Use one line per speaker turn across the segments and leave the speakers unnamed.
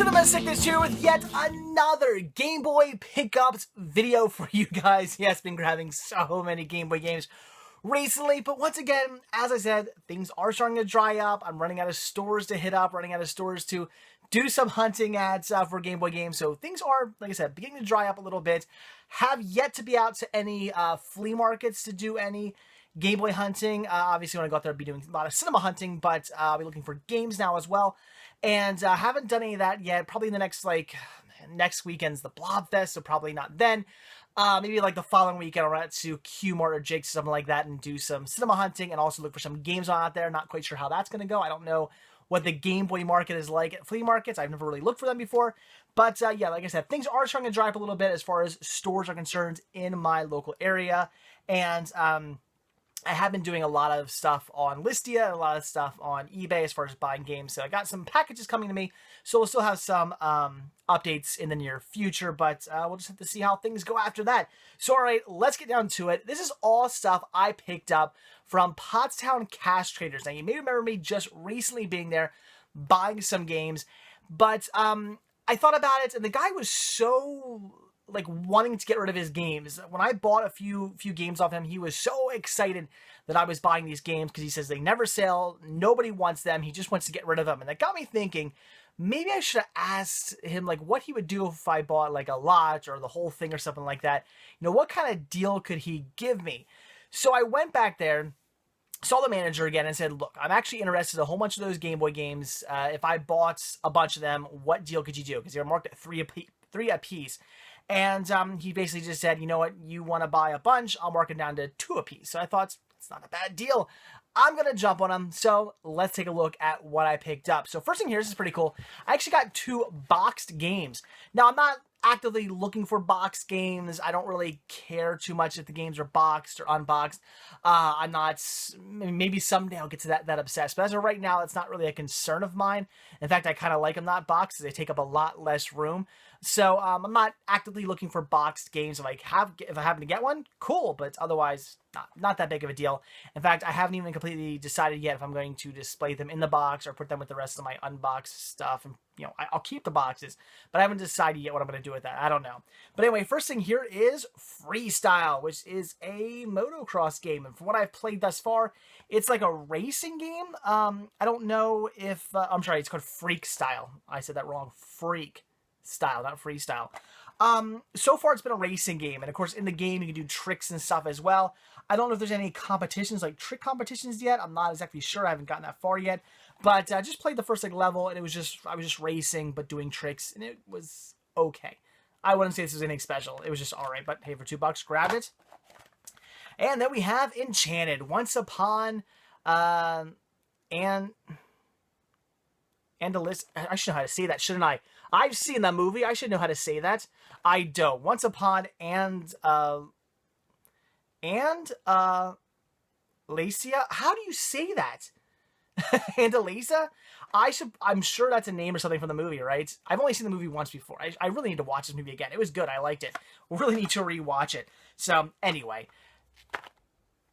Cinema Sickness here with yet another Game Boy pickups video for you guys. Yes, been grabbing so many Game Boy games recently, but once again, as I said, things are starting to dry up. I'm running out of stores to hit up, running out of stores to do some hunting ads for Game Boy games. So things are, like I said, beginning to dry up a little bit. Have yet to be out to any flea markets to do any Game Boy hunting. Obviously, when I go out there, I'll be doing a lot of cinema hunting, but I'll be looking for games now as well. And haven't done any of that yet. Probably in the next weekend's the Blobfest, so probably not then. Maybe like the following weekend, I'll run out to Q-Mart or Jake's or something like that and do some cinema hunting and also look for some games on out there. Not quite sure how that's going to go. I don't know what the Game Boy market is like at flea markets. I've never really looked for them before. But yeah, like I said, things are starting to dry up a little bit as far as stores are concerned in my local area. And I have been doing a lot of stuff on Listia and a lot of stuff on eBay as far as buying games. So I got some packages coming to me. So we'll still have some updates in the near future, but we'll just have to see how things go after that. So all right, let's get down to it. This is all stuff I picked up from Pottstown Cash Traders. Now you may remember me just recently being there, buying some games, but I thought about it and the guy was so like wanting to get rid of his games. When I bought a few games off him, he was so excited that I was buying these games because he says they never sell, nobody wants them, he just wants to get rid of them. And that got me thinking, maybe I should have asked him like what he would do if I bought like a lot or the whole thing or something like that. You know, what kind of deal could he give me? So I went back there, saw the manager again and said, look, I'm actually interested in a whole bunch of those Game Boy games. If I bought a bunch of them, what deal could you do? Because they were marked at three a piece. And he basically just said, you know what, you want to buy a bunch, I'll mark it down to 2 a piece. So I thought, it's not a bad deal. I'm going to jump on them. So let's take a look at what I picked up. So first thing here, this is pretty cool. I actually got 2 boxed games. Now, I'm not actively looking for boxed games. I don't really care too much if the games are boxed or unboxed. I'm not, maybe someday I'll get to that obsessed. But as of right now, it's not really a concern of mine. In fact, I kind of like them not boxed because they take up a lot less room. So I'm not actively looking for boxed games. If I happen to get one, cool. But otherwise, not that big of a deal. In fact, I haven't even completely decided yet if I'm going to display them in the box or put them with the rest of my unboxed stuff. And you know, I'll keep the boxes, but I haven't decided yet what I'm going to do with that. I don't know. But anyway, first thing here is Freestyle, which is a motocross game. And from what I've played thus far, it's like a racing game. I don't know if I'm sorry, it's called Freak Style. I said that wrong. Freak Style, not Freestyle. So far it's been a racing game, and of course in the game you can do tricks and stuff as well. I don't know if there's any competitions, like trick competitions yet. I'm not exactly sure. I haven't gotten that far yet. But I just played the first level, and I was just racing but doing tricks, and it was okay. I wouldn't say this was anything special. It was just alright, but hey, for $2, grab it. And then we have Enchanted. Once upon Andalus. I should know how to say that, shouldn't I? I've seen that movie. I should know how to say that. I don't. Once upon Lacia? How do you say that? Andalisa? I'm sure that's a name or something from the movie, right? I've only seen the movie once before. I really need to watch this movie again. It was good. I liked it. Really need to rewatch it. So, anyway.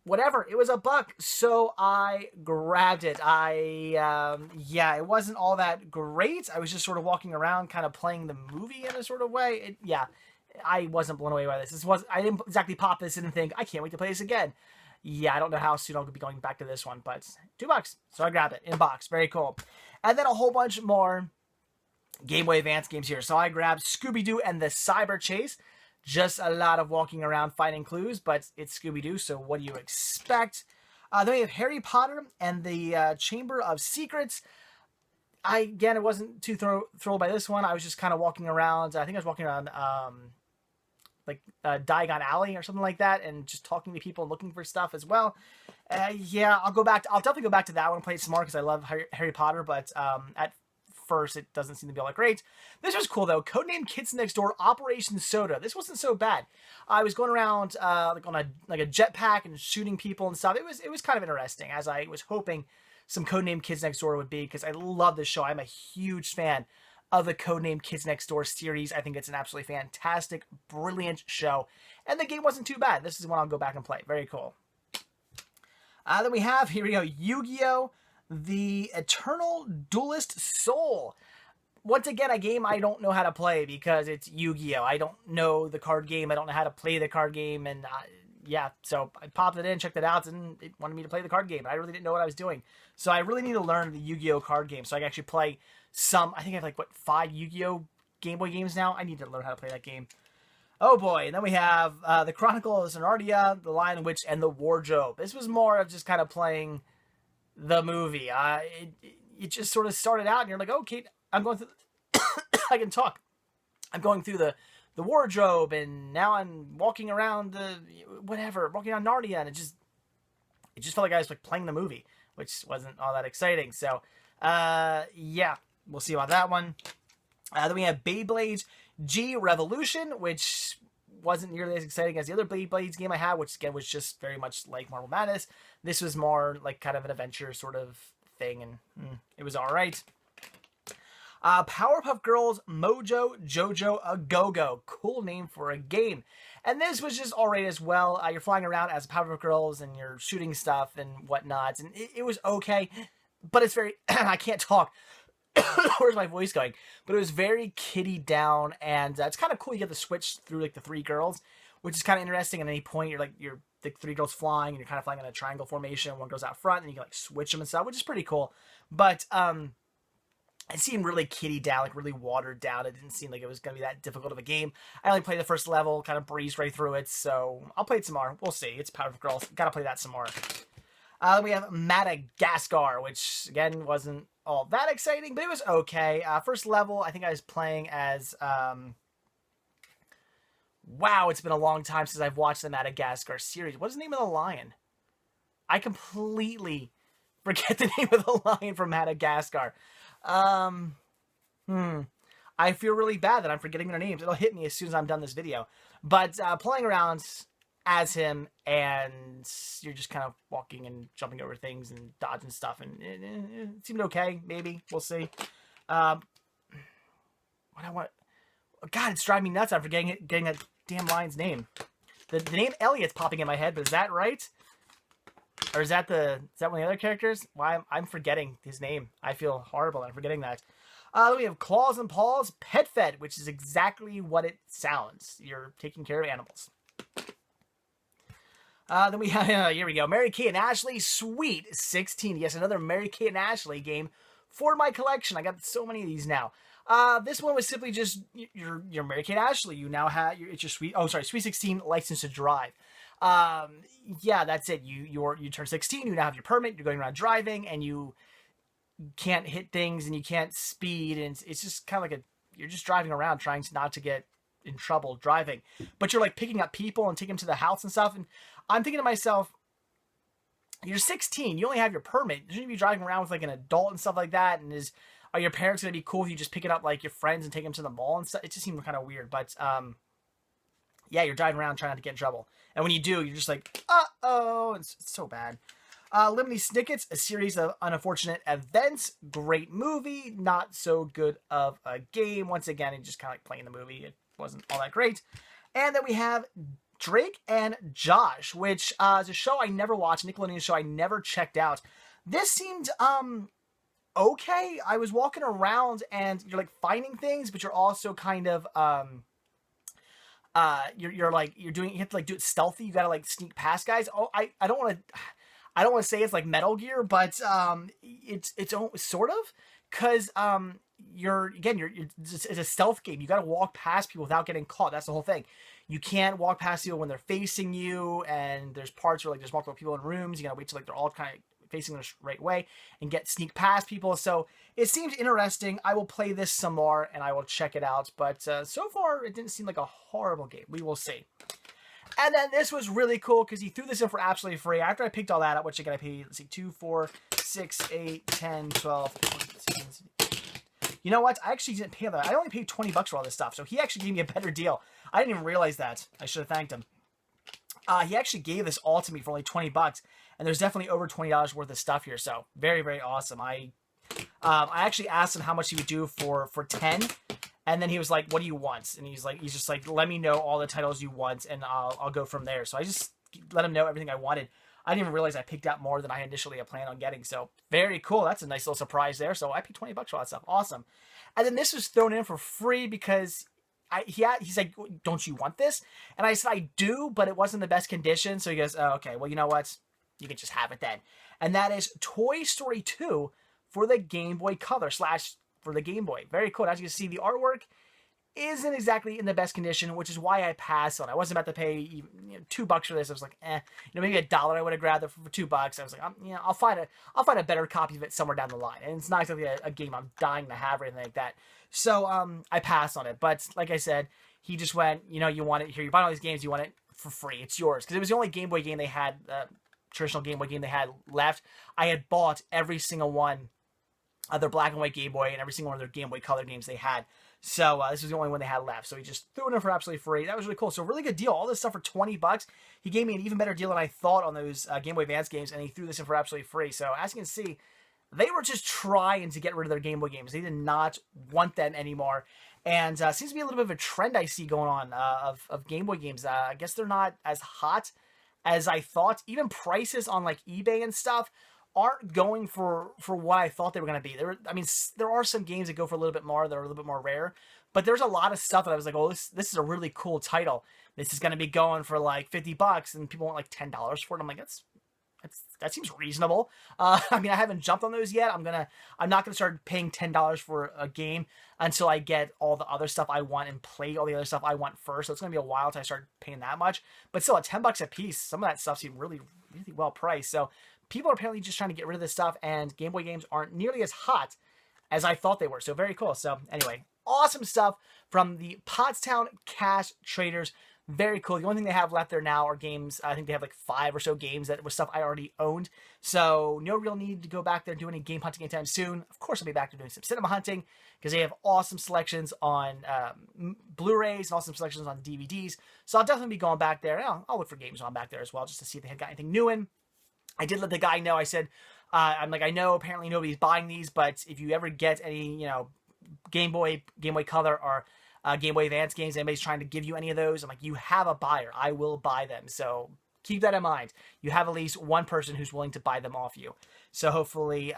Whatever, it was $1, so I grabbed it. Yeah, it wasn't all that great. I was just sort of walking around, kind of playing the movie in a sort of way. Yeah, I wasn't blown away by this. I didn't exactly pop this in and think, I can't wait to play this again. Yeah, I don't know how soon I'll be going back to this one, but $2, so I grabbed it in box. Very cool. And then a whole bunch more Game Boy Advance games here. So I grabbed Scooby-Doo and the Cyber Chase. Just a lot of walking around finding clues, but it's Scooby-Doo, so what do you expect? Then we have Harry Potter and the Chamber of Secrets. Again, it wasn't too thrilled by this one. I was just kind of walking around. I think I was walking around Diagon Alley or something like that, and just talking to people and looking for stuff as well. Yeah, I'll definitely go back to that one and play it some more because I love Harry Potter, but at first it doesn't seem to be all that great. This was cool though. Codename Kids Next Door Operation Soda. This wasn't so bad. I was going around like on a jetpack and shooting people and stuff. It was kind of interesting, as I was hoping some Codename Kids Next Door would be, because I love this show. I'm a huge fan of the Codename Kids Next Door series. I think it's an absolutely fantastic, brilliant show, and the game wasn't too bad. This is one I'll go back and play. Very cool. Then we have, here we go, Yu-Gi-Oh! The Eternal Duelist Soul. once again, a game I don't know how to play because it's Yu-Gi-Oh! I don't know the card game. I don't know how to play the card game. And yeah, so I popped it in, checked it out, and it wanted me to play the card game. And I really didn't know what I was doing. So I really need to learn the Yu-Gi-Oh! Card game so I can actually play some. I think I have like, what, 5 Yu-Gi-Oh! Game Boy games now? I need to learn how to play that game. Oh boy, and then we have the Chronicles of Narnia, the Lion Witch, and the Wardrobe. This was more of just kind of playing the movie. It just sort of started out, and you're like, okay, I'm going through. I can talk. I'm going through the wardrobe, and now I'm walking around walking on Narnia, and it just felt like I was like playing the movie, which wasn't all that exciting. So, yeah, we'll see about that one. Then we have Beyblades G Revolution, which wasn't nearly as exciting as the other Beyblades game I had, which again was just very much like Marble Madness. This was more like kind of an adventure sort of thing, and it was all right. Powerpuff Girls Mojo Jojo A Go-Go. Cool name for a game. And this was just all right as well. You're flying around as Powerpuff Girls, and you're shooting stuff and whatnot, and it was okay, but it's very... I can't talk. Where's my voice going? But it was very kiddie down, and it's kind of cool. You get to switch through like the 3 girls, which is kind of interesting. At any point, you're the 3 girls flying, and you're kind of flying in a triangle formation. One goes out front, and you can like switch them and stuff, which is pretty cool. But it seemed really kiddie down, like really watered down. It didn't seem like it was going to be that difficult of a game. I only played the first level, kind of breezed right through it. So I'll play it some more. We'll see. It's Powerpuff Girls. Gotta play that some more. We have Madagascar, which again wasn't all that exciting, but it was okay. First level, I think I was playing as... wow, it's been a long time since I've watched the Madagascar series. What's the name of the lion? I completely forget the name of the lion from Madagascar. I feel really bad that I'm forgetting their names. It'll hit me as soon as I'm done this video. But playing around as him, and you're just kind of walking and jumping over things and dodging stuff, and it seemed okay. Maybe we'll see. What I want, God, it's driving me nuts. I'm forgetting getting that damn lion's name. The name Elliot's popping in my head, but is that right? Or is that one of the other characters? Why I'm forgetting his name. I feel horrible. I'm forgetting that. We have Claws and Paws Pet Fed, which is exactly what it sounds. You're taking care of animals. Then we have, here we go, Mary-Kate and Ashley Sweet 16. Yes, another Mary-Kate and Ashley game for my collection. I got so many of these now. This one was simply just your Mary-Kate and Ashley. You now have, it's your Sweet 16 license to drive. Yeah, that's it. You turn 16, you now have your permit, you're going around driving, and you can't hit things, and you can't speed, and it's just kind of like you're just driving around trying not to get in trouble driving. But you're like picking up people and taking them to the house and stuff, and I'm thinking to myself, you're 16, you only have your permit. Shouldn't you be driving around with like an adult and stuff like that? And are your parents going to be cool if you just pick it up like your friends and take them to the mall and stuff? It just seemed kind of weird, but yeah, you're driving around trying not to get in trouble. And when you do, you're just like, uh-oh, it's so bad. Lemony Snicket's A Series of Unfortunate Events. Great movie, not so good of a game. Once again, it's just kind of like playing the movie. It wasn't all that great. And then we have Drake and Josh, which is a show I never watched, a Nickelodeon show I never checked out. This seemed okay. I was walking around and you're like finding things, but you're also kind of you have to like do it stealthy. You gotta like sneak past guys. Oh, I don't want to say it's like Metal Gear, but it's sort of, because it's a stealth game. You got to walk past people without getting caught. That's the whole thing. You can't walk past people when they're facing you, and there's parts where like there's multiple people in rooms. You gotta wait till like they're all kind of facing the right way and sneak past people. So it seems interesting. I will play this some more and I will check it out. But so far, it didn't seem like a horrible game. We will see. And then this was really cool because he threw this in for absolutely free. After I picked all that up, which I got to pay, let's see, 2, 4, 6, 8, 10, 12, 14, you know what? I actually didn't pay that. I only paid $20 for all this stuff. So he actually gave me a better deal. I didn't even realize that. I should have thanked him. He actually gave this all to me for only $20. And there's definitely over $20 worth of stuff here. So very, very awesome. I actually asked him how much he would do for 10. And then he was like, what do you want? And he's just like, let me know all the titles you want and I'll go from there. So I just let him know everything I wanted. I didn't even realize I picked out more than I initially had planned on getting. So very cool. That's a nice little surprise there. So I paid $20 for all that stuff. Awesome. And then this was thrown in for free because he's like, don't you want this? And I said, I do, but it wasn't the best condition. So he goes, oh, okay, well, you know what? You can just have it then. And that is Toy Story 2 for the Game Boy Color / for the Game Boy. Very cool. As you can see, the artwork isn't exactly in the best condition, which is why I passed on. I wasn't about to pay even, $2 for this. I was like, maybe $1 I would have grabbed it for $2. I was like, I'll find a better copy of it somewhere down the line. And it's not exactly a game I'm dying to have or anything like that. So I passed on it. But like I said, he just went, you want it here. You buy all these games, you want it for free. It's yours. Because it was the only Game Boy game they had, traditional Game Boy game they had left. I had bought every single one of their black and white Game Boy and every single one of their Game Boy Color games they had. So this was the only one they had left. So he just threw it in for absolutely free. That was really cool. So really good deal. All this stuff for $20. He gave me an even better deal than I thought on those Game Boy Advance games, and he threw this in for absolutely free. So as you can see, they were just trying to get rid of their Game Boy games. They did not want that anymore. And seems to be a little bit of a trend I see going on of Game Boy games. I guess they're not as hot as I thought. Even prices on like eBay and stuff aren't going for what I thought they were going to be. There are some games that go for a little bit more, that are a little bit more rare, but there's a lot of stuff that I was like, oh, this is a really cool title. This is going to be going for like $50, and people want like $10 for it. I'm like, that seems reasonable. I haven't jumped on those yet. I'm not gonna start paying $10 for a game until I get all the other stuff I want and play all the other stuff I want first. So it's gonna be a while until I start paying that much. But still, at $10 a piece, some of that stuff seems really, really well priced. So people are apparently just trying to get rid of this stuff, and Game Boy games aren't nearly as hot as I thought they were. So very cool. So anyway, awesome stuff from the Pottstown Cash Traders. Very cool. The only thing they have left there now are games. I think they have like 5 or so games that was stuff I already owned. So no real need to go back there and do any game hunting anytime soon. Of course, I'll be back to doing some cinema hunting because they have awesome selections on Blu-rays and awesome selections on DVDs. So I'll definitely be going back there. I'll look for games on back there as well just to see if they had got anything new in. I did let the guy know. I said, I know apparently nobody's buying these, but if you ever get any, Game Boy Color or Game Boy Advance games, anybody's trying to give you any of those, I'm like, you have a buyer. I will buy them. So keep that in mind. You have at least one person who's willing to buy them off you. So hopefully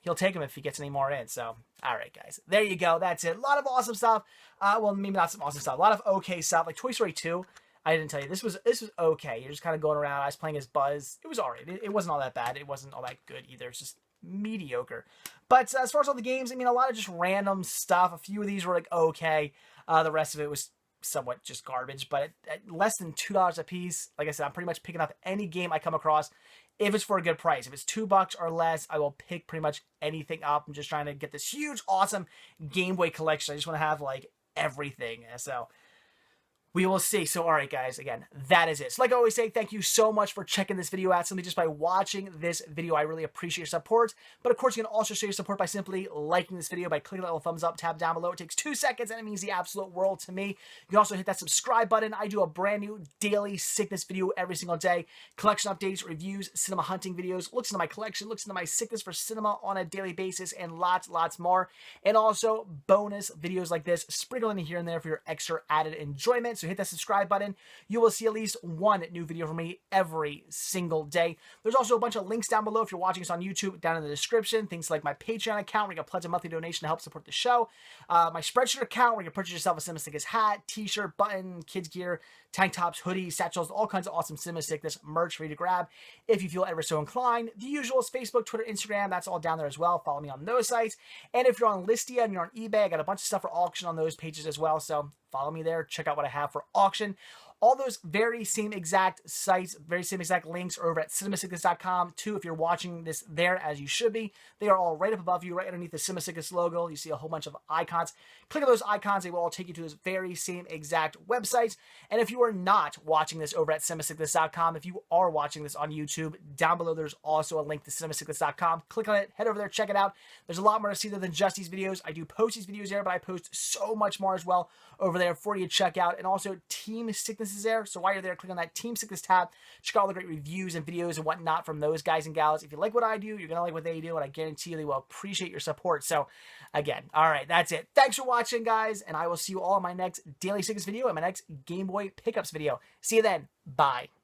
he'll take them if he gets any more in. So, all right, guys. There you go. That's it. A lot of awesome stuff. Well, maybe not some awesome stuff. A lot of okay stuff. Like Toy Story 2, I didn't tell you. This was okay. You're just kind of going around. I was playing as Buzz. It was all right. It wasn't all that bad. It wasn't all that good either. It's just mediocre. But as far as all the games, a lot of just random stuff. A few of these were like okay. The rest of it was somewhat just garbage. But at less than $2 a piece, like I said, I'm pretty much picking up any game I come across if it's for a good price. If it's $2 or less, I will pick pretty much anything up. I'm just trying to get this huge, awesome Game Boy collection. I just want to have like everything. So we will see. So, all right, guys, again, that is it. So like I always say, thank you so much for checking this video out. Simply just by watching this video, I really appreciate your support. But of course, you can also show your support by simply liking this video by clicking that little thumbs up tab down below. It takes 2 seconds, and it means the absolute world to me. You can also hit that subscribe button. I do a brand new daily sickness video every single day. Collection updates, reviews, cinema hunting videos, looks into my collection, looks into my sickness for cinema on a daily basis, and lots more. And also bonus videos like this sprinkled in here and there for your extra added enjoyment. So hit that subscribe button. You will see at least one new video from me every single day. There's also a bunch of links down below if you're watching this on YouTube, down in the description. Things like my Patreon account where you can pledge a monthly donation to help support the show. My Spreadshirt account where you can purchase yourself a Cinema Sickness hat, t-shirt, button, kids gear, tank tops, hoodies, satchels, all kinds of awesome Cinema Sickness merch for you to grab if you feel ever so inclined. The usual is Facebook, Twitter, Instagram. That's all down there as well. Follow me on those sites. And if you're on Listia and you're on eBay, I got a bunch of stuff for auction on those pages as well. So follow me there. Check out what I have for auction. All those very same exact sites, very same exact links are over at cinemasickness.com too. If you're watching this there, as you should be, they are all right up above you, right underneath the Cinema Sickness logo. You see a whole bunch of icons. Click on those icons. They will all take you to those very same exact websites. And if you are not watching this over at cinemasickness.com, if you are watching this on YouTube, down below there's also a link to cinemasickness.com. Click on it. Head over there. Check it out. There's a lot more to see there than just these videos. I do post these videos there, but I post so much more as well over there for you to check out. And also Team Sickness is there. So while you're there, click on that Team Sickness tab. Check out all the great reviews and videos and whatnot from those guys and gals. If you like what I do, you're going to like what they do, and I guarantee you they will appreciate your support. So again, all right, that's it. Thanks for watching, guys, and I will see you all in my next Daily Sickness video and my next Game Boy Pickups video. See you then. Bye.